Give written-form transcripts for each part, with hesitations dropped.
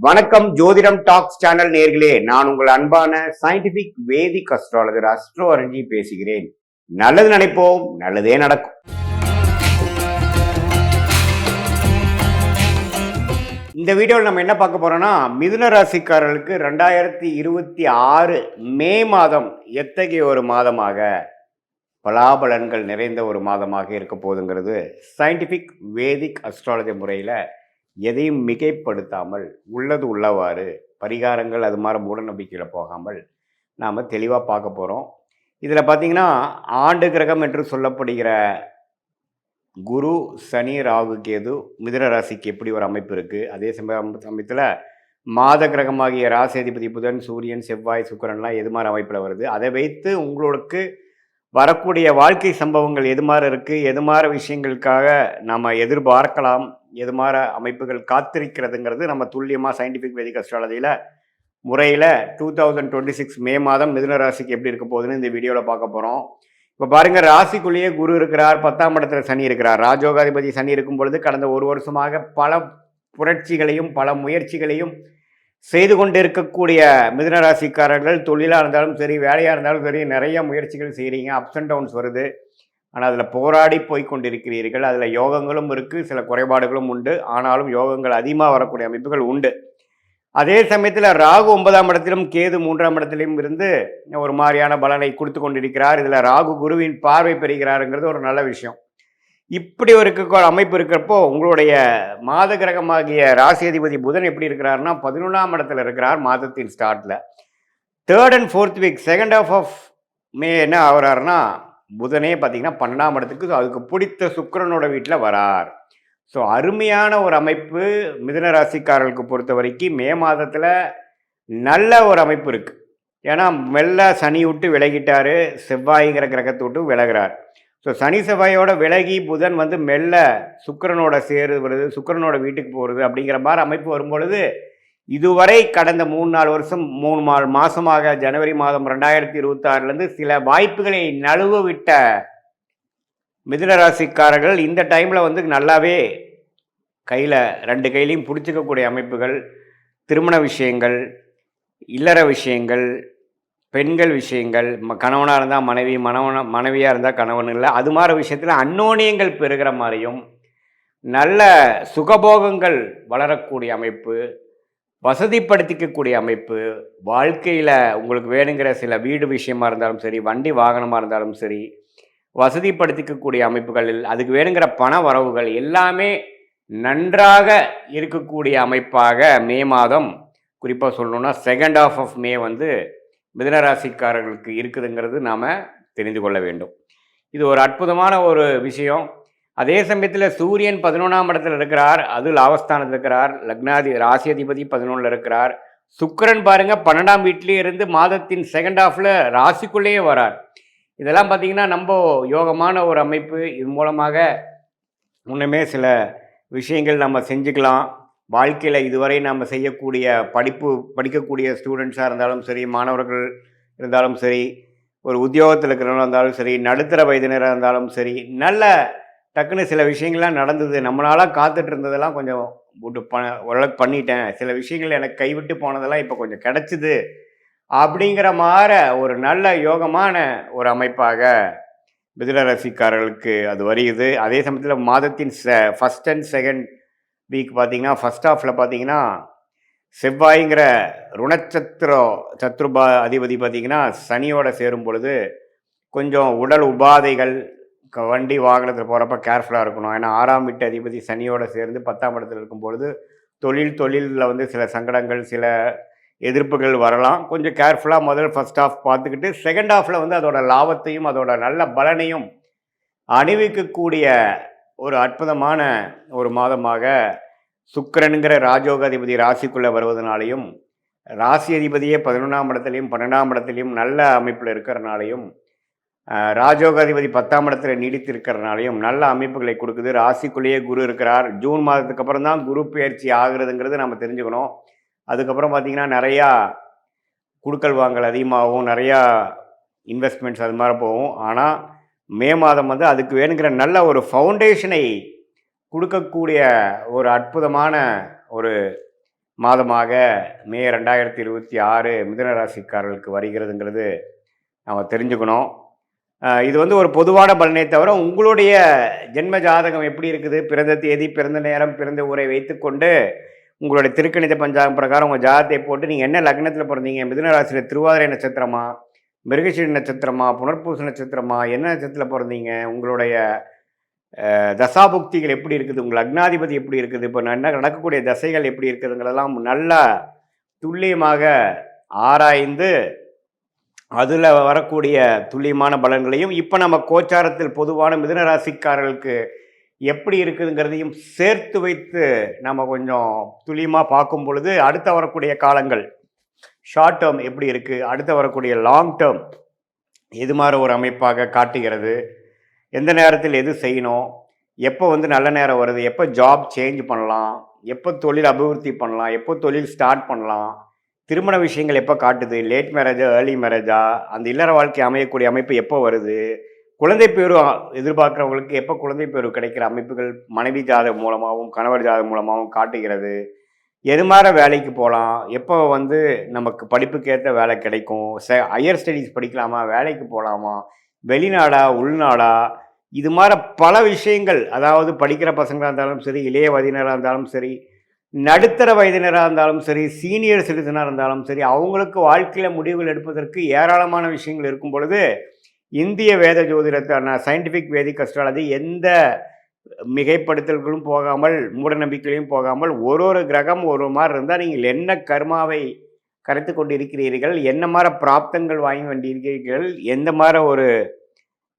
வணக்கம் ஜோதிடம் tax channel நேர்களே, நான் உங்கள் அன்பான சயின்டிபிக் வேதிக் அஸ்ட்ராலஜர் அஸ்ட்ரோ அரஞ்சி பேசுகிறேன். நல்லது நினைப்போம், நல்லதே நடக்கும். இந்த வீடியோவில் நம்ம என்ன பார்க்க போறோம்னா, மிதுன ராசிக்காரர்களுக்கு 2026 மே மாதம் எத்தகைய ஒரு மாதமாக பலாபலன்கள் நிறைந்த ஒரு மாதமாக இருக்க போகுதுங்கிறது சயின்டிபிக் வேதிக் அஸ்ட்ராலஜி முறையில் எதையும் மிகைப்படுத்தாமல் உள்ளது உள்ளவாறு பரிகாரங்கள் அது மாதிரி மூட நம்பிக்கையில் போகாமல் நாம் தெளிவாக பார்க்க போகிறோம். இதில் பார்த்திங்கன்னா ஆண்டு கிரகம் என்று சொல்லப்படுகிற குரு, சனி, ராகு, கேது மிதுன ராசிக்கு எப்படி ஒரு அமைப்பு இருக்குது, அதே சமயத்தில் மாத கிரகமாகிய ராசி அதிபதி புதன், சூரியன், செவ்வாய், சுக்கிரன்லாம் எது மாதிரி அமைப்பில் வருது, அதை வைத்து உங்களுக்கு வரக்கூடிய வாழ்க்கை சம்பவங்கள் எது மாதிரி இருக்குது, எது மாதிரி விஷயங்களுக்காக நம்ம எதிர்பார்க்கலாம், எது மாதிரி அமைப்புகள் காத்திருக்கிறதுங்கிறது நம்ம துல்லியமாக சயின்டிஃபிக் வேதிக் அஸ்ட்ராலஜியில் முறையில் 2026 மே மாதம் மிதுன ராசிக்கு எப்படி இருக்க போகுதுன்னு இந்த வீடியோவில் பார்க்க போகிறோம். இப்போ பாருங்கள், ராசிக்குள்ளேயே குரு இருக்கிறார், 10ஆம் இடத்துல சனி இருக்கிறார். ராஜோகாதிபதி சனி இருக்கும் பொழுது கடந்த ஒரு வருஷமாக பல புரட்சிகளையும் பல முயற்சிகளையும் செய்து கொண்டு இருக்கக்கூடிய மிதுன ராசிக்காரர்கள் தொழிலாக இருந்தாலும் சரி, வேலையாக இருந்தாலும் சரி, நிறைய முயற்சிகள் செய்கிறீங்க. அப்ஸ் அண்ட் டவுன்ஸ் வருது, ஆனால் அதில் போராடி போய் கொண்டிருக்கிறீர்கள். அதில் யோகங்களும் இருக்குது, சில குறைபாடுகளும் உண்டு. ஆனாலும் யோகங்கள் அதிகமாக வரக்கூடிய அமைப்புகள் உண்டு. அதே சமயத்தில் ராகு 9ஆம் இடத்திலும் கேது 3ஆம் இடத்திலும் இருந்து ஒரு மாதிரியான பலனை கொடுத்து கொண்டிருக்கிறார். இதில் ராகு குருவின் பார்வை பெறுகிறாருங்கிறது ஒரு நல்ல விஷயம். இப்படி ஒரு அமைப்பு இருக்கிறப்போ உங்களுடைய மாத கிரகமாகிய ராசி அதிபதி புதன் எப்படி இருக்கிறாருன்னா 11ஆம் இடத்துல இருக்கிறார். மாதத்தின் ஸ்டார்ட்ல 3rd and 4th week, second half of May என்ன ஆகிறாருன்னா புதனே பார்த்தீங்கன்னா 12ஆம் இடத்துக்கு அதுக்கு பிடித்த சுக்கிரனோட வீட்டில் வரார். ஸோ அருமையான ஒரு அமைப்பு மிதுன ராசிக்காரர்களுக்கு பொறுத்த வரைக்கும் மே மாதத்தில் நல்ல ஒரு அமைப்பு இருக்குது. ஏன்னா மெல்ல சனி விட்டு விலகிட்டார், செவ்வாய்ங்கிற கிரகத்தை விட்டு விலகிறார். ஸோ சனி செவ்வாயோட விலகி புதன் வந்து மெல்ல சுக்கிரனோட வருது, சுக்கிரனோட வீட்டுக்கு போகிறது அப்படிங்கிற மாதிரி அமைப்பு வரும்பொழுது இதுவரை கடந்த 3-4 வருஷம் 3 மாதமாக ஜனவரி மாதம் 2026 சில வாய்ப்புகளை நழுவ விட்ட மிதுன ராசிக்காரர்கள் இந்த டைமில் வந்து நல்லாவே கையில் 2 கையிலையும் பிடிச்சிக்கக்கூடிய அமைப்புகள், திருமண விஷயங்கள், இல்லற விஷயங்கள், பெண்கள் விஷயங்கள், கணவனாக இருந்தால் மனைவி, மனைவியாக இருந்தால் கணவன் இல்லை, அது மாதிரி விஷயத்தில் அந்யோன்யங்கள் பெறுகிற மாதிரியும் நல்ல சுகபோகங்கள் வளரக்கூடிய அமைப்பு, வசதிப்படுத்திக்கக்கூடிய அமைப்பு, வாழ்க்கையில் உங்களுக்கு வேணுங்கிற சில வீடு விஷயமா இருந்தாலும் சரி, வண்டி வாகனமாக இருந்தாலும் சரி, வசதிப்படுத்திக்கக்கூடிய அமைப்புகளில் அதுக்கு வேணுங்கிற பண வரவுகள் எல்லாமே நன்றாக இருக்கக்கூடிய அமைப்பாக மே மாதம், குறிப்பாக சொல்லணுன்னா செகண்ட் ஹாஃப் ஆஃப் மே வந்து மிதுனராசிக்காரர்களுக்கு இருக்குதுங்கிறது நாம் தெரிந்து கொள்ள வேண்டும். இது ஒரு அற்புதமான ஒரு விஷயம். அதே சமயத்தில் சூரியன் 11ஆம் இடத்துல இருக்கிறார், அது லாபஸ்தானத்தில் இருக்கிறார். லக்னாதி ராசி அதிபதி 11 இருக்கிறார். சுக்கிரன் பாருங்கள் 12ஆம் வீட்டிலே இருந்து மாதத்தின் செகண்ட் ஹாஃபில் ராசிக்குள்ளேயே வரார். இதெல்லாம் பார்த்திங்கன்னா நம்ம யோகமான ஒரு அமைப்பு. இது மூலமாக முன்னமே சில விஷயங்கள் நம்ம செஞ்சுக்கலாம். வாழ்க்கையில் இதுவரை நம்ம செய்யக்கூடிய படிக்கக்கூடிய ஸ்டூடெண்ட்ஸாக இருந்தாலும் சரி, மாணவர்கள் இருந்தாலும் சரி, ஒரு உத்தியோகத்தில் இருக்கிறவங்க இருந்தாலும் சரி, நடுத்தர வயதினராக இருந்தாலும் சரி, நல்ல டக்குன்னு சில விஷயங்கள்லாம் நடந்தது. நம்மளால் காத்துட்டு இருந்ததெல்லாம் கொஞ்சம் ஓரளவுக்கு பண்ணிட்டேன், சில விஷயங்கள் எனக்கு கைவிட்டு போனதெல்லாம் இப்போ கொஞ்சம் கிடச்சிது அப்படிங்கிற மாதிரி ஒரு நல்ல யோகமான ஒரு அமைப்பாக மிதுன ராசிக்காரர்களுக்கு அது வருகிறது. அதே சமயத்தில் மாதத்தின் ஃபஸ்ட் அண்ட் செகண்ட் வீக் பார்த்திங்கன்னா ஃபஸ்ட் ஹாஃபில் பார்த்திங்கன்னா செவ்வாய்ங்கிற சத்ருபா அதிபதி பார்த்திங்கன்னா சனியோட சேரும் பொழுது கொஞ்சம் உடல் உபாதைகள், வண்டி வாகனத்தில் போகிறப்ப கேர்ஃபுல்லாக இருக்கணும். ஏன்னா 6ஆம் வீட்டு அதிபதி சனியோட சேர்ந்து 10ஆம் இடத்துல இருக்கும் பொழுது தொழிலில் வந்து சில சங்கடங்கள், சில எதிர்ப்புகள் வரலாம். கொஞ்சம் கேர்ஃபுல்லாக முதல் ஃபஸ்ட் ஹாஃப் பார்த்துக்கிட்டு செகண்ட் ஹாஃபில் வந்து அதோட லாபத்தையும் அதோட நல்ல பலனையும் அணிவிக்கக்கூடிய ஒரு அற்புதமான ஒரு மாதமாக சுக்கிரனுங்கிற ராஜோகாதிபதி ராசிக்குள்ளே வருவதனாலையும், ராசி அதிபதியே 11ஆம் இடத்துலையும் 12ஆம் இடத்துலையும் நல்ல அமைப்பில் இருக்கிறனாலையும், ராஜோகாதிபதி 10ஆம் இடத்துல நீடித்திருக்கிறனாலையும் நல்ல அமைப்புகளை கொடுக்குது. ராசிக்குள்ளேயே குரு இருக்கிறார். ஜூன் மாதத்துக்கு அப்புறம் தான் குரு பயிற்சி ஆகுறதுங்கிறது நம்ம தெரிஞ்சுக்கணும். அதுக்கப்புறம் பார்த்திங்கன்னா நிறையா குடுக்கல் வாங்கல் அதிகமாகவும், நிறையா இன்வெஸ்ட்மெண்ட்ஸ் அது மாதிரி போகும். ஆனால் மே மாதம் வந்து அதுக்கு வேணுங்கிற நல்ல ஒரு ஃபவுண்டேஷனை கொடுக்கக்கூடிய ஒரு அற்புதமான ஒரு மாதமாக மே 2026 மிதுன ராசிக்காரர்களுக்கு வருகிறதுங்கிறது நம்ம தெரிஞ்சுக்கணும். இது வந்து ஒரு பொதுவான பலனே தவிர, உங்களுடைய ஜென்ம ஜாதகம் எப்படி இருக்குது, பிறந்த தேதி, பிறந்த நேரம், பிறந்த ஊரை வைத்துக்கொண்டு உங்களுடைய திருக்கணித பஞ்சாங்கம் பிரகாரம் உங்கள் ஜாதகத்தை போட்டு நீங்கள் என்ன லக்னத்தில் பிறந்தீங்க, மிதுன ராசியில் திருவாதிரை நட்சத்திரமா, மிருகசீரி நட்சத்திரமா, புனர்பூச நட்சத்திரமா, என்ன நட்சத்திரத்தில் பிறந்தீங்க, உங்களுடைய தசாபுக்திகள் எப்படி இருக்குது, உங்கள் லக்னாதிபதி எப்படி இருக்குது, இப்போ என்ன நடக்கக்கூடிய தசைகள் எப்படி இருக்குதுங்கிறதெல்லாம் நல்லா துல்லியமாக ஆராய்ந்து அதில் வரக்கூடிய துல்லியமான பலன்களையும் இப்போ நம்ம கோச்சாரத்தில் பொதுவான மிதுன ராசிக்காரர்களுக்கு எப்படி இருக்குதுங்கிறதையும் சேர்த்து வைத்து நம்ம கொஞ்சம் துல்லியமாக பார்க்கும் பொழுது அடுத்த வரக்கூடிய காலங்கள் ஷார்ட் டேர்ம் எப்படி இருக்குது, அடுத்த வரக்கூடிய லாங் டேர்ம் எது மாதிரி ஒரு அமைப்பாக காட்டுகிறது, எந்த நேரத்தில் எது செய்யணும், எப்போ வந்து நல்ல நேரம் வருது, எப்போ ஜாப் சேஞ்ச் பண்ணலாம், எப்போ தொழில் அபிவிருத்தி பண்ணலாம், எப்போ தொழில் ஸ்டார்ட் பண்ணலாம், திருமண விஷயங்கள் எப்போ காட்டுது, லேட் மேரேஜா ஏர்லி மேரேஜா, அந்த இல்லற வாழ்க்கை அமையக்கூடிய அமைப்பு எப்போ வருது, குழந்தை பேரு எதிர்பார்க்குறவங்களுக்கு எப்போ குழந்தை பேரு கிடைக்கிற அமைப்புகள் மனைவி ஜாதகம் மூலமாகவும் கணவர் ஜாதகம் மூலமாகவும் காட்டுகிறது, எது மாதிரி வேலைக்கு போகலாம், எப்போ வந்து நமக்கு படிப்புக்கேற்ற வேலை கிடைக்கும், ஹையர் ஸ்டடீஸ் படிக்கலாமா, வேலைக்கு போகலாமா, வெளிநாடா உள்நாடா, இது மாதிரி பல விஷயங்கள், அதாவது படிக்கிற பசங்களாக இருந்தாலும் சரி, இளைய வயதினராக இருந்தாலும் சரி, நடுத்தர வயதினராக இருந்தாலும் சரி, சீனியர் சிட்டிசனாக இருந்தாலும் சரி, அவங்களுக்கு வாழ்க்கையில் முடிவுகள் எடுப்பதற்கு ஏராளமான விஷயங்கள் இருக்கும் பொழுது இந்திய வேத ஜோதிடத்தான சயின்டிஃபிக் வேதிக் அஸ்ட்ராலஜி எந்த மிகைப்படுத்தல்களும் போகாமல் மூட நம்பிக்கைகளையும் போகாமல் ஒரு கிரகம் ஒரு மாதிரி இருந்தால் நீங்கள் என்ன கர்மாவை கரைத்து கொண்டு இருக்கிறீர்கள், என்ன மாதிரி பிராப்தங்கள் வாங்கி கொண்டிருக்கிறீர்கள், எந்த மாதிரி ஒரு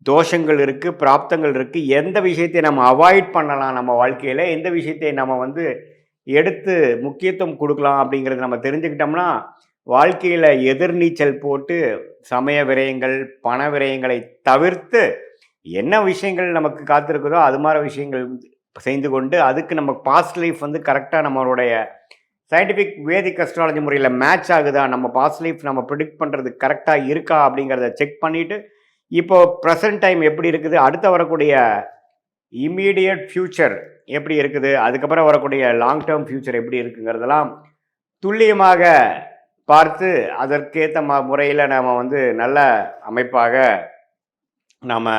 தோஷங்கள் இருக்குது, பிராப்தங்கள் இருக்குது, எந்த விஷயத்தை நம்ம அவாய்ட் பண்ணலாம் நம்ம வாழ்க்கையில், எந்த விஷயத்தை நம்ம வந்து எடுத்து முக்கியத்துவம் கொடுக்கலாம் அப்படிங்கிறது நம்ம தெரிஞ்சுக்கிட்டோம்னா வாழ்க்கையில் எதிர்நீச்சல் போட்டு சமய விரயங்கள் பண விரயங்களை தவிர்த்து என்ன விஷயங்கள் நமக்கு காத்திருக்குதோ அது மாதிரி விஷயங்கள் செய்து கொண்டு அதுக்கு நம்ம பாஸ்ட் லைஃப் வந்து கரெக்டாக நம்மளுடைய சயின்டிஃபிக் வேதிக் அஸ்ட்ராலஜி முறையில் மேட்ச் ஆகுதா, நம்ம பாஸ்ட் லைஃப் நம்ம ப்ரிடிக்ட் பண்ணுறது கரெக்டாக இருக்கா அப்படிங்கிறத செக் பண்ணிவிட்டு இப்போது ப்ரெசன்ட் டைம் எப்படி இருக்குது, அடுத்து வரக்கூடிய இம்மீடியட் ஃப்யூச்சர் எப்படி இருக்குது, அதுக்கப்புறம் வரக்கூடிய லாங் டேர்ம் ஃப்யூச்சர் எப்படி இருக்குங்கிறதெல்லாம் துல்லியமாக பார்த்து அதற்கேற்ற முறையில் நாம் வந்து நல்ல அமைப்பாக நாம்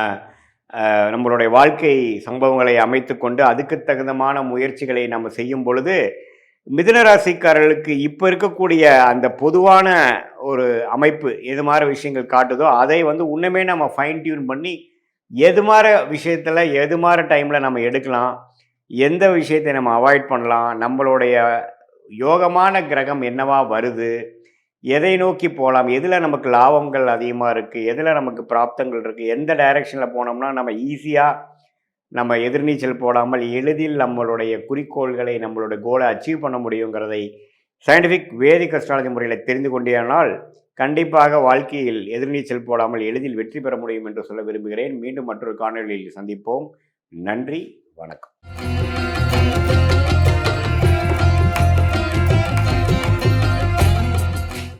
நம்மளுடைய வாழ்க்கை சம்பவங்களை அமைத்து கொண்டு அதுக்கு தகுந்தமான முயற்சிகளை நம்ம செய்யும் பொழுது மிதுன ராசிக்காரர்களுக்கு இப்போ இருக்கக்கூடிய அந்த பொதுவான ஒரு அமைப்பு எது மாதிரி விஷயங்கள் காட்டுதோ அதை வந்து இன்னுமே நம்ம ஃபைன் டியூன் பண்ணி எது மாதிரி விஷயத்தில் எது மாதிரி டைமில் நம்ம எடுக்கலாம், எந்த விஷயத்தை நம்ம அவாய்ட் பண்ணலாம், நம்மளுடைய யோகமான கிரகம் என்னவா வருது, எதை நோக்கி போகலாம், எதில் நமக்கு லாபங்கள் அதிகமாக இருக்குது, எதில் நமக்கு பிராப்தங்கள் இருக்குது, எந்த டைரெக்ஷனில் போனோம்னா நம்ம ஈஸியாக நம்ம எதிர்நீச்சல் போடாமல் எளிதில் நம்மளுடைய குறிக்கோள்களை நம்மளுடைய கோலை அச்சீவ் பண்ண முடியுங்கிறதை சயின்டிஃபிக் வேதிக் அஸ்ட்ராலஜி முறையில் தெரிந்து கொண்டேனால் கண்டிப்பாக வாழ்க்கையில் எதிர்நீச்சல் போடாமல் எளிதில் வெற்றி பெற முடியும் என்று சொல்ல விரும்புகிறேன். மீண்டும் மற்றொரு காணொளியில் சந்திப்போம். நன்றி, வணக்கம்.